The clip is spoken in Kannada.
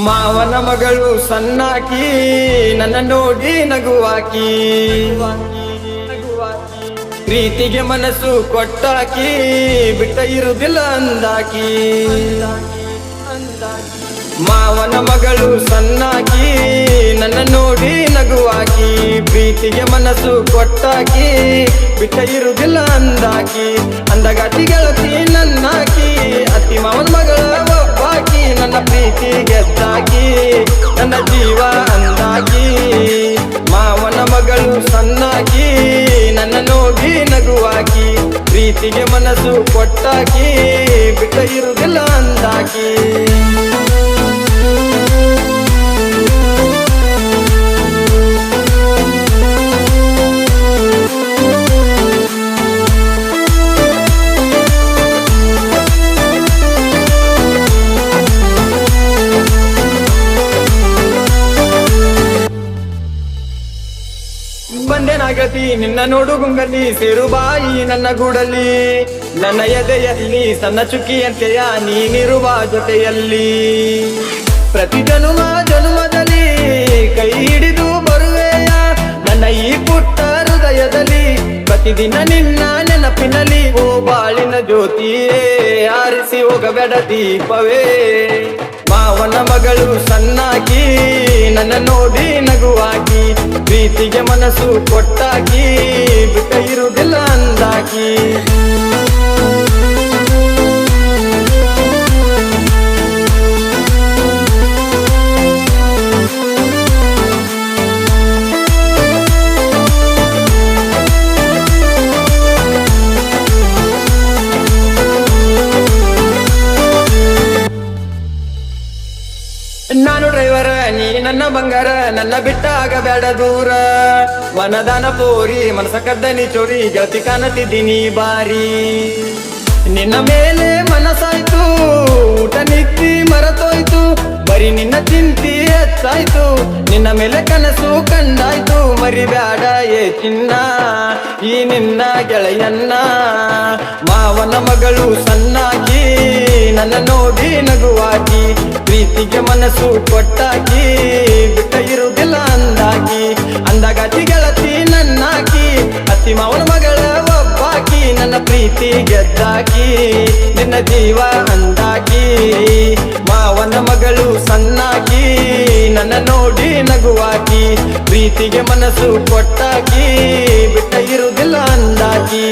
ಮಾವನ ಮಗಳು ಸಣ್ಣಾಕಿ ನನ್ನ ನೋಡಿ ನಗುವಾಕಿ ಪ್ರೀತಿಗೆ ಮನಸ್ಸು ಕೊಟ್ಟಾಕಿ ಬಿಟ್ಟ ಇರುವುದಿಲ್ಲ ಅಂದಾಕಿ ಮಾವನ ಮಗಳು ಸಣ್ಣಾಕಿ ನನ್ನ ನೋಡಿ ನಗುವಾಕಿ ಪ್ರೀತಿಗೆ ಮನಸ್ಸು ಕೊಟ್ಟಾಕಿ ಬಿಟ್ಟ ಇರುವುದಿಲ್ಲ ಅಂದಾಕಿ ಅಂದಗಾತಿ ಗೆಳತಿ ನನ್ನಾಕಿ ಅತ್ತಿ ಮಾವನ ಮಗಳ ಒಬ್ಬಾಕಿ ನನ್ನ ಪ್ರೀತಿ ಗೆದ್ದಾಕಿ ನನ್ನ ಜೀವ ಅಂದಾಕಿ ಮಾವನ ಮಗಳು ಸಣ್ಣಾಕಿ ನನ್ನ ನೋಡಿ ನಗುವಾಕಿ ಪ್ರೀತಿಗೆ ಮನಸ್ಸು ಕೊಟ್ಟಾಕಿ ಬಿಟ್ಟ ಇರುವುದಿಲ್ಲ ಅಂದಾಕಿ ಬಂದೆನಾಗತಿ ನಿನ್ನ ನೋಡು ಗುಂಗಲ್ಲಿ ಸೇರು ಬಾಯಿ ನನ್ನ ಗೂಡಲ್ಲಿ ನನ್ನ ಎದೆಯಲ್ಲಿ ಸಣ್ಣ ಚುಕ್ಕಿಯಂತೆಯ ನೀನಿರುವ ಜೊತೆಯಲ್ಲಿ ಪ್ರತಿ ಜನುಮದಲ್ಲಿ ಕೈ ಹಿಡಿದು ಬರುವೆಯ ನನ್ನ ಈ ಪುಟ್ಟ ಹೃದಯದಲ್ಲಿ ಪ್ರತಿದಿನ ನಿನ್ನ ನೆನಪಿನಲ್ಲಿ ಓ ಬಾಳಿನ ಜ್ಯೋತಿಯೇ ಆರಿಸಿ ಹೋಗಬೇಡ ದೀಪವೇ ಮಾವನ ಮಗಳು ಸಣ್ಣಾಕಿ ನನ್ನ ನೋಡಿ ನಗುವಾಕಿ ಪ್ರೀತಿಗೆ ಮನಸ್ಸು ಕೊಟ್ಟಾಕಿ ಬಿಟ್ಟ ಇರುವುದಿಲ್ಲ ಅಂದಾಕಿ ನಾನು ಡ್ರೈವರ ನೀ ನನ್ನ ಬಂಗಾರ ನನ್ನ ಬಿಟ್ಟಾಗ ಬೇಡ ದೂರ ವನದಾನ ಪೋರಿ ಮನಸ ಕದ್ದನಿ ಚೋರಿ ಗೆಳತಿ ಕಾಣತಿದ್ದೀನಿ ಬಾರಿ ನಿನ್ನ ಮೇಲೆ ಮನಸ್ಸಾಯ್ತು ಊಟ ನಿತ್ತಿ ಮರತೋಯ್ತು ಬರೀ ನಿನ್ನ ಚಿಂತಿ ಹೆಚ್ಚಾಯ್ತು ನಿನ್ನ ಮೇಲೆ ಕನಸು ಕಂಡಾಯ್ತು ಮರಿಬ್ಯಾಡ ಏ ಚಿನ್ನ ಈ ನಿನ್ನ ಗೆಳೆಯನ್ನ ಮಾವನ ಮಗಳು ಸಣ್ಣಾಕಿ ನನ್ನ ನೋಡಿ ನಗುವಾಕಿ ಪ್ರೀತಿಗೆ ಮನಸ್ಸು ಕೊಟ್ಟಾಕಿ ಬಿಟ್ಟ ಇರುವುದಿಲ್ಲ ಅಂದಾಕಿ ಅಂದಾಗಾತಿ ಗೆಳತಿ ನನ್ನಾಕಿ ಅತ್ತಿ ಮಾವನ ಮಗಳ ಒಬ್ಬಾಕಿ ನನ್ನ ಪ್ರೀತಿ ಗೆದ್ದಾಕಿ ನಿನ್ನ ಜೀವ ಅಂದಾಕಿ ಮಾವನ ಮಗಳು ಸಣ್ಣಾಕಿ ನನ್ನ ನೋಡಿ ನಗುವಾಕಿ ಪ್ರೀತಿಗೆ ಮನಸ್ಸು ಕೊಟ್ಟಾಕಿ ಬಿಟ್ಟ ಇರುವುದಿಲ್ಲ ಅಂದಾಕಿ